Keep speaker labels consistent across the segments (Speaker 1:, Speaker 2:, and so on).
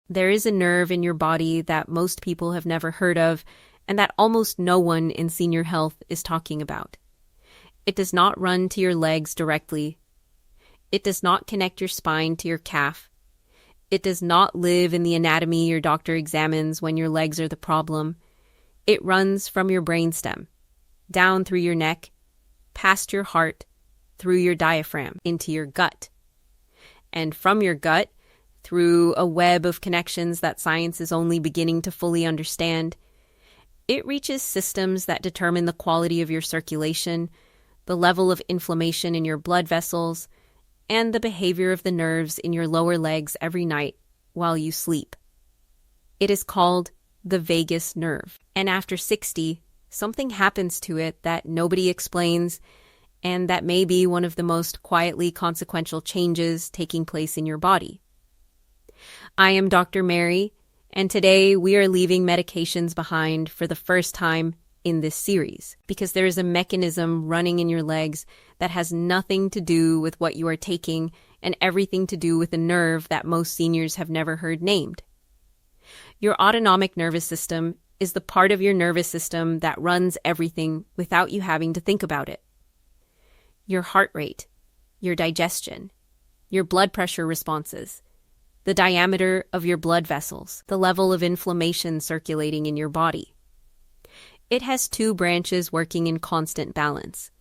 Speaker 1: There is a nerve in your body that most people have never heard of and that almost no one in senior health is talking about. It does not run to your legs directly. It does not connect your spine to your calf. It does not live in the anatomy your doctor examines when your legs are the problem. It runs from your brainstem, down through your neck, past your heart, through your diaphragm, into your gut. And from your gut, through a web of connections that science is only beginning to fully understand, it reaches systems that determine the quality of your circulation, the level of inflammation in your blood vessels, and the behavior of the nerves in your lower legs every night while you sleep. It is called the vagus nerve. And after 60, something happens to it that nobody explains, and that may be one of the most quietly consequential changes taking place in your body. I am Dr. Mary, and today we are leaving medications behind for the first time in this series, because there is a mechanism running in your legs that has nothing to do with what you are taking and everything to do with a nerve that most seniors have never heard named. Your autonomic nervous system is the part of your nervous system that runs everything without you having to think about it. Your heart rate, your digestion, your blood pressure responses, the diameter of your blood vessels, the level of inflammation circulating in your body. It has two branches working in constant balance.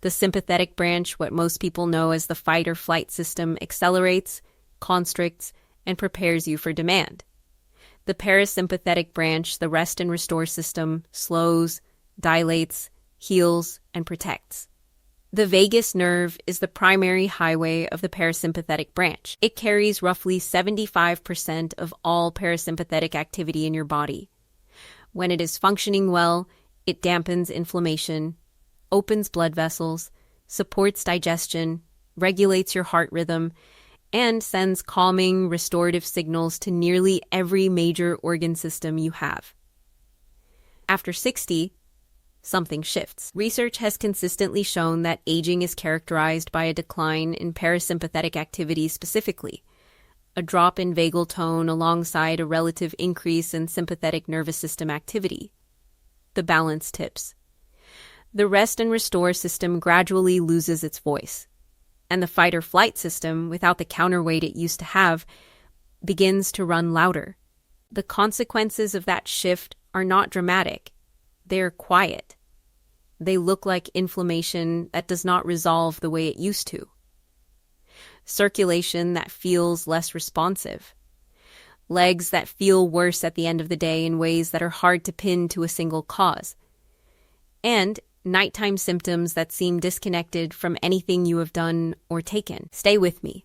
Speaker 1: The sympathetic branch, what most people know as the fight or flight system, accelerates, constricts, and prepares you for demand. The parasympathetic branch, the rest and restore system, slows, dilates, heals, and protects. The vagus nerve is the primary highway of the parasympathetic branch. It carries roughly 75% of all parasympathetic activity in your body. When it is functioning well, it dampens inflammation, opens blood vessels, supports digestion, regulates your heart rhythm, and sends calming, restorative signals to nearly every major organ system you have. After 60, something shifts. Research has consistently shown that aging is characterized by a decline in parasympathetic activity specifically, a drop in vagal tone alongside a relative increase in sympathetic nervous system activity. The balance tips. The rest and restore system gradually loses its voice, and the fight or flight system, without the counterweight it used to have, begins to run louder. The consequences of that shift are not dramatic. They are quiet. They look like inflammation that does not resolve the way it used to. Circulation that feels less responsive. Legs that feel worse at the end of the day in ways that are hard to pin to a single cause. And nighttime symptoms that seem disconnected from anything you have done or taken. Stay with me,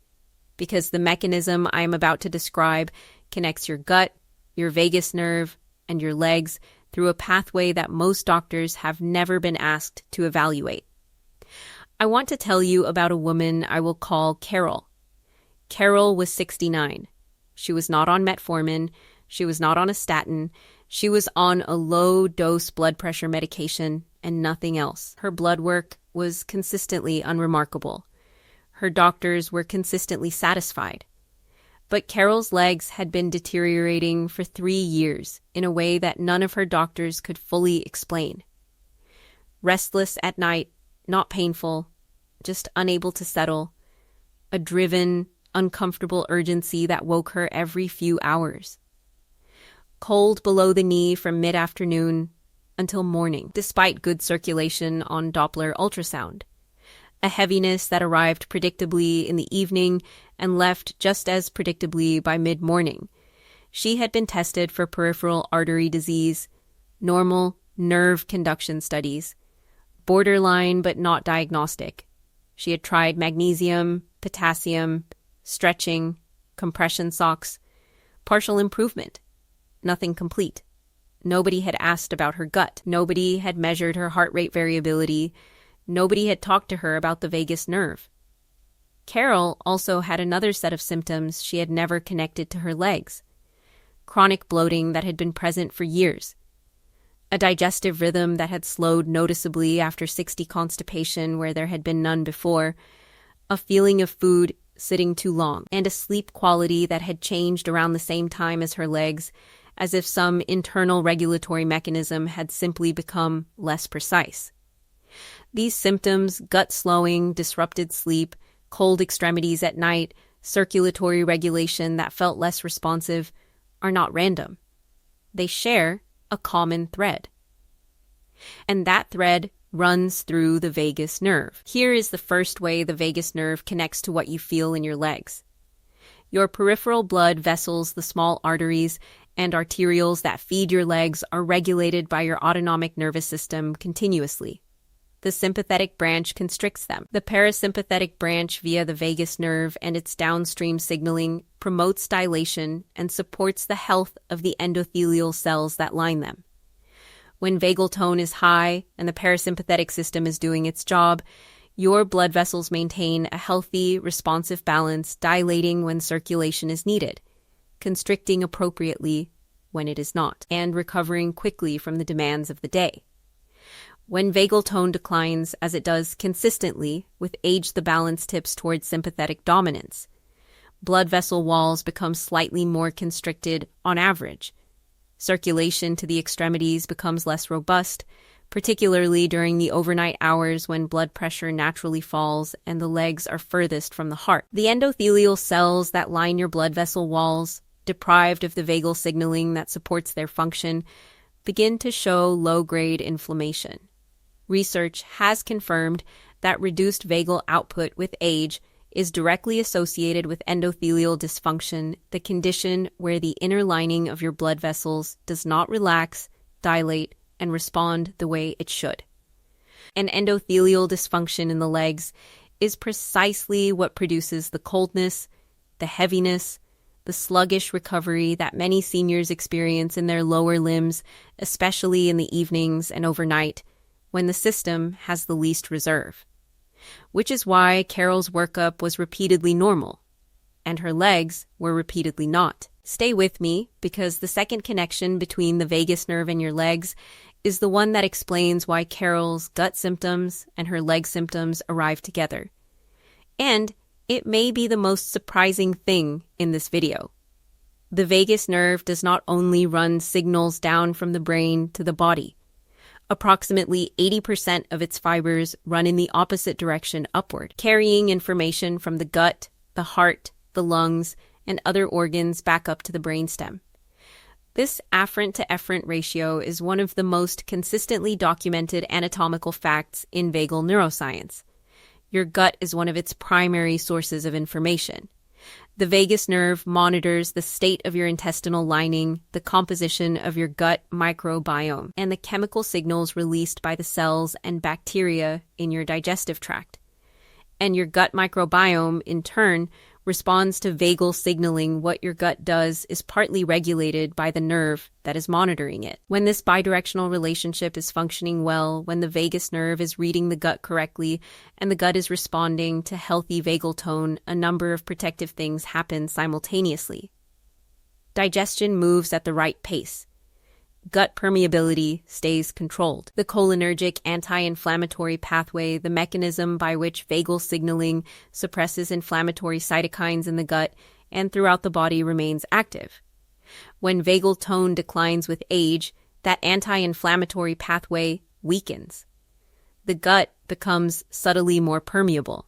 Speaker 1: because the mechanism I am about to describe connects your gut, your vagus nerve, and your legs through a pathway that most doctors have never been asked to evaluate. I want to tell you about a woman I will call Carol. Carol was 69. She was not on metformin. She was not on a statin. She was on a low-dose blood pressure medication and nothing else. Her blood work was consistently unremarkable. Her doctors were consistently satisfied. But Carol's legs had been deteriorating for 3 years in a way that none of her doctors could fully explain. Restless at night, not painful, just unable to settle. A driven, uncomfortable urgency that woke her every few hours. Cold below the knee from mid-afternoon until morning, despite good circulation on Doppler ultrasound. A heaviness that arrived predictably in the evening and left just as predictably by mid-morning. She had been tested for peripheral artery disease, normal nerve conduction studies, borderline but not diagnostic. She had tried magnesium, potassium, stretching, compression socks, partial improvement, nothing complete. Nobody had asked about her gut. Nobody had measured her heart rate variability. Nobody had talked to her about the vagus nerve. Carol also had another set of symptoms she had never connected to her legs. Chronic bloating that had been present for years. A digestive rhythm that had slowed noticeably after 60 constipation where there had been none before. A feeling of food sitting too long, and a sleep quality that had changed around the same time as her legs, as if some internal regulatory mechanism had simply become less precise. These symptoms, gut slowing, disrupted sleep, cold extremities at night, circulatory regulation that felt less responsive, are not random. They share a common thread. And that thread runs through the vagus nerve. Here is the first way the vagus nerve connects to what you feel in your legs. Your peripheral blood vessels, the small arteries and arterioles that feed your legs, are regulated by your autonomic nervous system continuously. The sympathetic branch constricts them. The parasympathetic branch, via the vagus nerve and its downstream signaling, promotes dilation and supports the health of the endothelial cells that line them. When vagal tone is high and the parasympathetic system is doing its job, your blood vessels maintain a healthy, responsive balance, dilating when circulation is needed, constricting appropriately when it is not, and recovering quickly from the demands of the day. When vagal tone declines, as it does consistently, with age the balance tips towards sympathetic dominance. Blood vessel walls become slightly more constricted on average. Circulation to the extremities becomes less robust, particularly during the overnight hours when blood pressure naturally falls and the legs are furthest from the heart. The endothelial cells that line your blood vessel walls, deprived of the vagal signaling that supports their function, begin to show low-grade inflammation. Research has confirmed that reduced vagal output with age is directly associated with endothelial dysfunction, the condition where the inner lining of your blood vessels does not relax, dilate, and respond the way it should. An endothelial dysfunction in the legs is precisely what produces the coldness, the heaviness, the sluggish recovery that many seniors experience in their lower limbs, especially in the evenings and overnight, when the system has the least reserve. Which is why Carol's workup was repeatedly normal, and her legs were repeatedly not. Stay with me, because the second connection between the vagus nerve and your legs is the one that explains why Carol's gut symptoms and her leg symptoms arrive together. And it may be the most surprising thing in this video. The vagus nerve does not only run signals down from the brain to the body. Approximately 80% of its fibers run in the opposite direction upward, carrying information from the gut, the heart, the lungs, and other organs back up to the brainstem. This afferent to efferent ratio is one of the most consistently documented anatomical facts in vagal neuroscience. Your gut is one of its primary sources of information. The vagus nerve monitors the state of your intestinal lining, the composition of your gut microbiome, and the chemical signals released by the cells and bacteria in your digestive tract. And your gut microbiome, in turn, responds to vagal signaling. What your gut does is partly regulated by the nerve that is monitoring it. When this bidirectional relationship is functioning well, when the vagus nerve is reading the gut correctly, and the gut is responding to healthy vagal tone, a number of protective things happen simultaneously. Digestion moves at the right pace. Gut permeability stays controlled. The cholinergic anti-inflammatory pathway, the mechanism by which vagal signaling suppresses inflammatory cytokines in the gut and throughout the body, remains active. When vagal tone declines with age, that anti-inflammatory pathway weakens. The gut becomes subtly more permeable.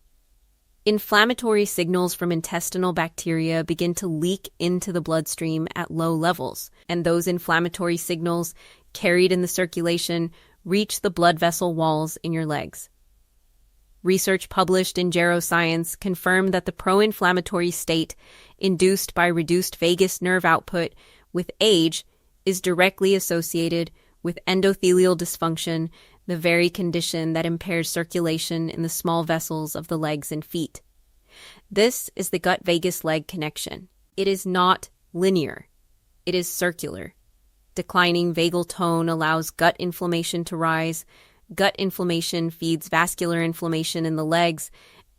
Speaker 1: Inflammatory signals from intestinal bacteria begin to leak into the bloodstream at low levels, and those inflammatory signals, carried in the circulation, reach the blood vessel walls in your legs. Research published in Geroscience confirmed that the pro-inflammatory state induced by reduced vagus nerve output with age is directly associated with endothelial dysfunction, the very condition that impairs circulation in the small vessels of the legs and feet. This is the gut-vagus leg connection. It is not linear. It is circular. Declining vagal tone allows gut inflammation to rise. Gut inflammation feeds vascular inflammation in the legs,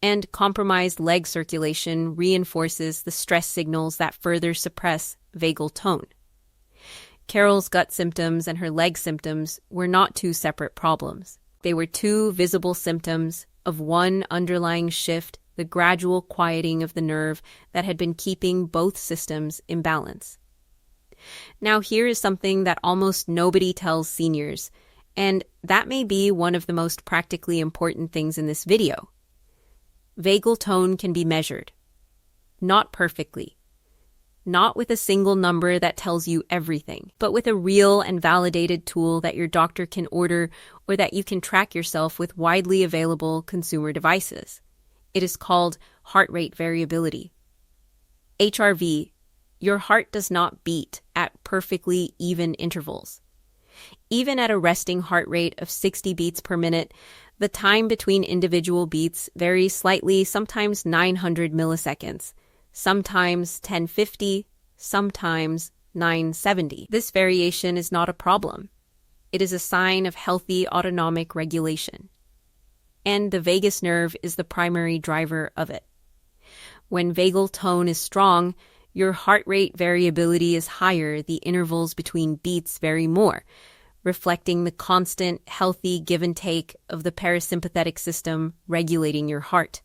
Speaker 1: and compromised leg circulation reinforces the stress signals that further suppress vagal tone. Carol's gut symptoms and her leg symptoms were not two separate problems. They were two visible symptoms of one underlying shift the gradual quieting of the nerve that had been keeping both systems in balance. Now, here is something that almost nobody tells seniors, and that may be one of the most practically important things in this video. Vagal tone can be measured. Not perfectly. Not with a single number that tells you everything, but with a real and validated tool that your doctor can order or that you can track yourself with widely available consumer devices. It is called heart rate variability. HRV, your heart does not beat at perfectly even intervals. Even at a resting heart rate of 60 beats per minute, the time between individual beats varies slightly, sometimes 900 milliseconds. Sometimes 1050, sometimes 970. This variation is not a problem. It is a sign of healthy autonomic regulation. And the vagus nerve is the primary driver of it. When vagal tone is strong, your heart rate variability is higher, the intervals between beats vary more, reflecting the constant, healthy give and take of the parasympathetic system regulating your heart.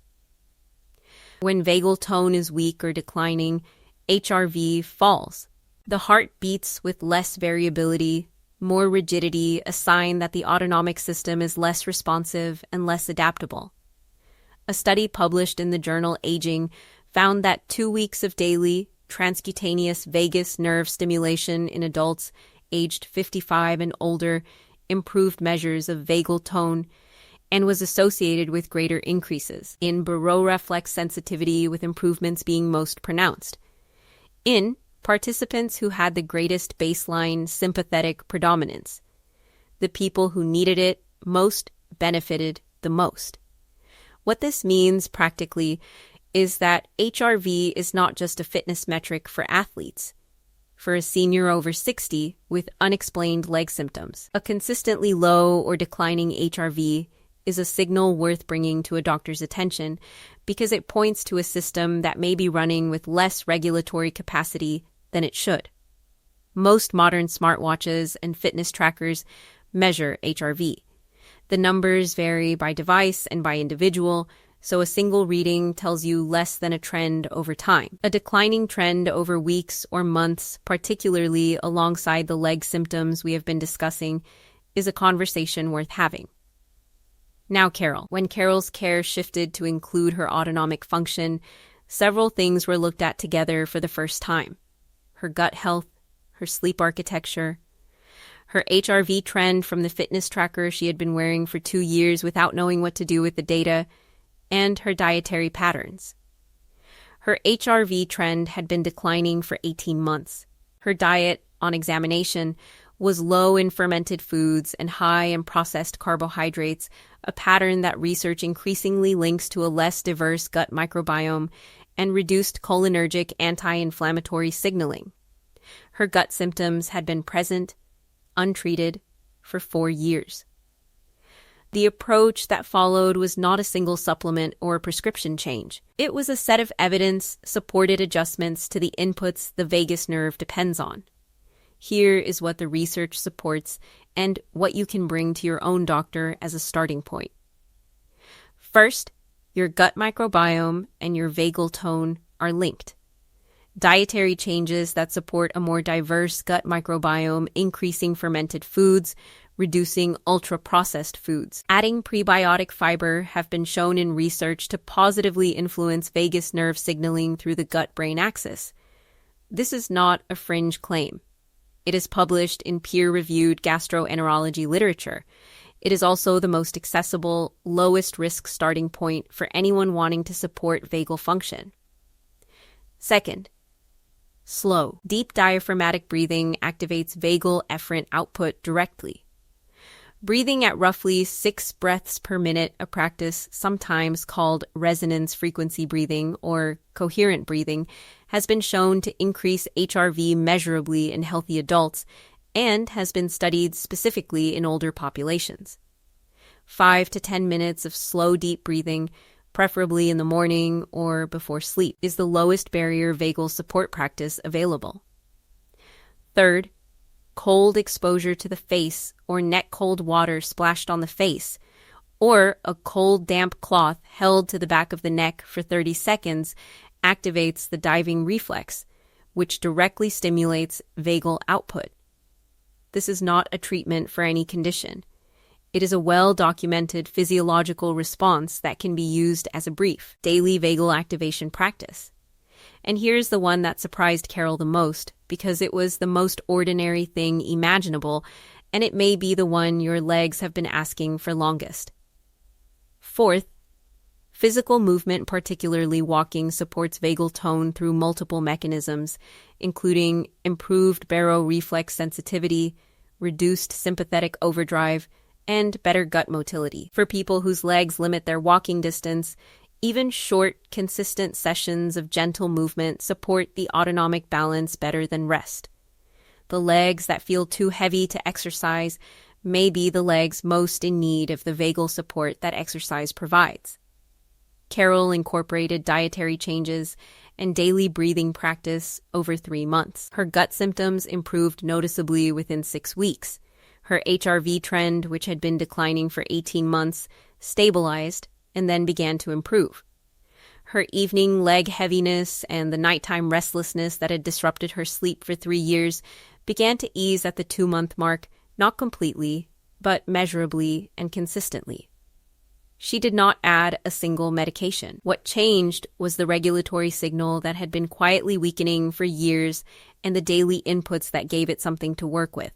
Speaker 1: When vagal tone is weak or declining, HRV falls. The heart beats with less variability, more rigidity, a sign that the autonomic system is less responsive and less adaptable. A study published in the journal Aging found that 2 weeks of daily transcutaneous vagus nerve stimulation in adults aged 55 and older improved measures of vagal tone and was associated with greater increases in baroreflex sensitivity, with improvements being most pronounced. In participants who had the greatest baseline sympathetic predominance, the people who needed it most benefited the most. What this means practically is that HRV is not just a fitness metric for athletes. For a senior over 60 with unexplained leg symptoms, a consistently low or declining HRV is a signal worth bringing to a doctor's attention because it points to a system that may be running with less regulatory capacity than it should. Most modern smartwatches and fitness trackers measure HRV. The numbers vary by device and by individual, so a single reading tells you less than a trend over time. A declining trend over weeks or months, particularly alongside the leg symptoms we have been discussing, is a conversation worth having. Now Carol. When Carol's care shifted to include her autonomic function, several things were looked at together for the first time. Her gut health, her sleep architecture, her HRV trend from the fitness tracker she had been wearing for 2 years without knowing what to do with the data, and her dietary patterns. Her HRV trend had been declining for 18 months. Her diet, on examination, was low in fermented foods and high in processed carbohydrates, a pattern that research increasingly links to a less diverse gut microbiome and reduced cholinergic anti-inflammatory signaling. Her gut symptoms had been present, untreated, for 4 years. The approach that followed was not a single supplement or a prescription change. It was a set of evidence-supported adjustments to the inputs the vagus nerve depends on. Here is what the research supports and what you can bring to your own doctor as a starting point. First, your gut microbiome and your vagal tone are linked. Dietary changes that support a more diverse gut microbiome, increasing fermented foods, reducing ultra-processed foods. Adding prebiotic fiber have been shown in research to positively influence vagus nerve signaling through the gut-brain axis. This is not a fringe claim. It is published in peer-reviewed gastroenterology literature. It is also the most accessible, lowest-risk starting point for anyone wanting to support vagal function. Second, slow, deep diaphragmatic breathing activates vagal efferent output directly. Breathing at roughly 6 breaths per minute, a practice sometimes called resonance frequency breathing or coherent breathing, has been shown to increase HRV measurably in healthy adults and has been studied specifically in older populations. 5 to 10 minutes of slow, deep breathing, preferably in the morning or before sleep, is the lowest barrier vagal support practice available. Third, cold exposure to the face or neck cold water splashed on the face, Or a cold, damp cloth held to the back of the neck for 30 seconds activates the diving reflex, which directly stimulates vagal output. This is not a treatment for any condition. It is a well-documented physiological response that can be used as a brief, daily vagal activation practice. And here's the one that surprised Carol the most, because it was the most ordinary thing imaginable, and it may be the one your legs have been asking for longest. Fourth, physical movement, particularly walking, supports vagal tone through multiple mechanisms, including improved baroreflex sensitivity, reduced sympathetic overdrive, and better gut motility. For people whose legs limit their walking distance, even short, consistent sessions of gentle movement support the autonomic balance better than rest. The legs that feel too heavy to exercise may be the legs most in need of the vagal support that exercise provides. Carol incorporated dietary changes and daily breathing practice over 3 months. Her gut symptoms improved noticeably within 6 weeks. Her HRV trend, which had been declining for 18 months, stabilized and then began to improve. Her evening leg heaviness and the nighttime restlessness that had disrupted her sleep for 3 years began to ease at the 2-month mark, not completely, but measurably and consistently. She did not add a single medication. What changed was the regulatory signal that had been quietly weakening for years and the daily inputs that gave it something to work with.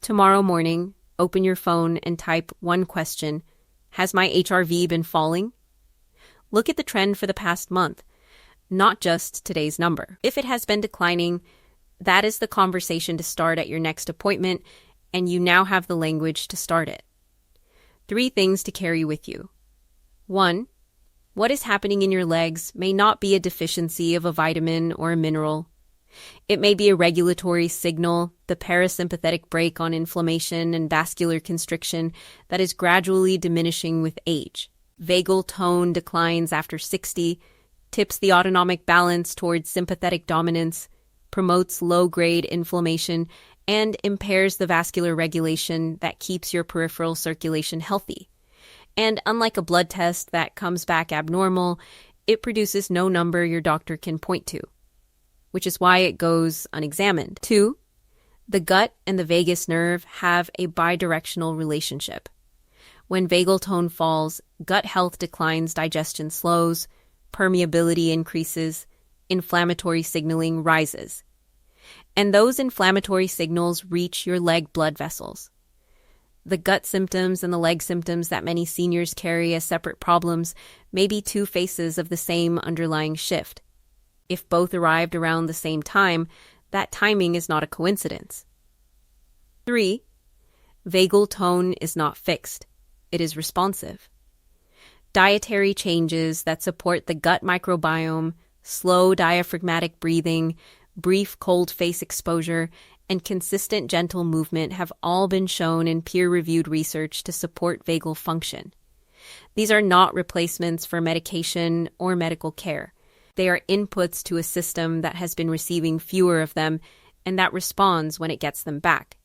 Speaker 1: Tomorrow morning, open your phone and type one question: has my HRV been falling? Look at the trend for the past month, not just today's number. If it has been declining, that is the conversation to start at your next appointment, and you now have the language to start it. 3 things to carry with you. 1. What is happening in your legs may not be a deficiency of a vitamin or a mineral. It may be a regulatory signal, the parasympathetic brake on inflammation and vascular constriction that is gradually diminishing with age. Vagal tone declines after 60, tips the autonomic balance towards sympathetic dominance, promotes low-grade inflammation, and impairs the vascular regulation that keeps your peripheral circulation healthy. And unlike a blood test that comes back abnormal, it produces no number your doctor can point to, which is why it goes unexamined. 2, the gut and the vagus nerve have a bidirectional relationship. When vagal tone falls, gut health declines, digestion slows, permeability increases, inflammatory signaling rises. And those inflammatory signals reach your leg blood vessels. The gut symptoms and the leg symptoms that many seniors carry as separate problems may be 2 faces of the same underlying shift. If both arrived around the same time, that timing is not a coincidence. 3, vagal tone is not fixed. It is responsive. Dietary changes that support the gut microbiome, slow diaphragmatic breathing, brief cold face exposure, and consistent gentle movement have all been shown in peer-reviewed research to support vagal function. These are not replacements for medication or medical care. They are inputs to a system that has been receiving fewer of them and that responds when it gets them back.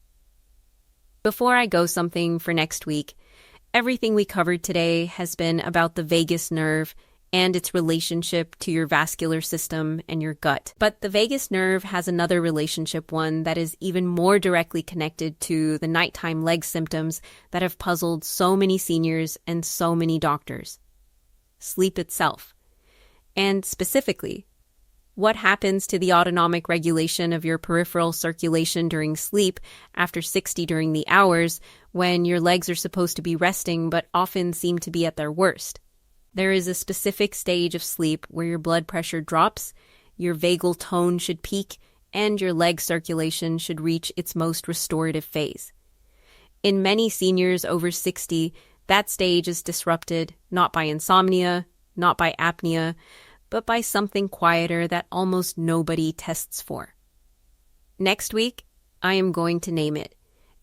Speaker 1: Before I go something for next week, everything we covered today has been about the vagus nerve and its relationship to your vascular system and your gut. But the vagus nerve has another relationship, one that is even more directly connected to the nighttime leg symptoms that have puzzled so many seniors and so many doctors. Sleep itself. And specifically, what happens to the autonomic regulation of your peripheral circulation during sleep after 60 during the hours when your legs are supposed to be resting but often seem to be at their worst? There is a specific stage of sleep where your blood pressure drops, your vagal tone should peak, and your leg circulation should reach its most restorative phase. In many seniors over 60, that stage is disrupted not by insomnia, not by apnea, but by something quieter that almost nobody tests for. Next week, I am going to name it,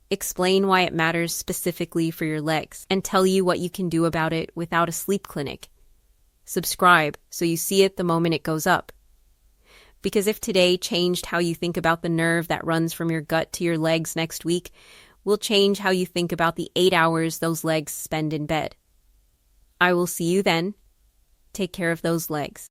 Speaker 1: explain why it matters specifically for your legs, and tell you what you can do about it without a sleep clinic. Subscribe so you see it the moment it goes up. Because if today changed how you think about the nerve that runs from your gut to your legs next week, will change how you think about the 8 hours those legs spend in bed. I will see you then. Take care of those legs.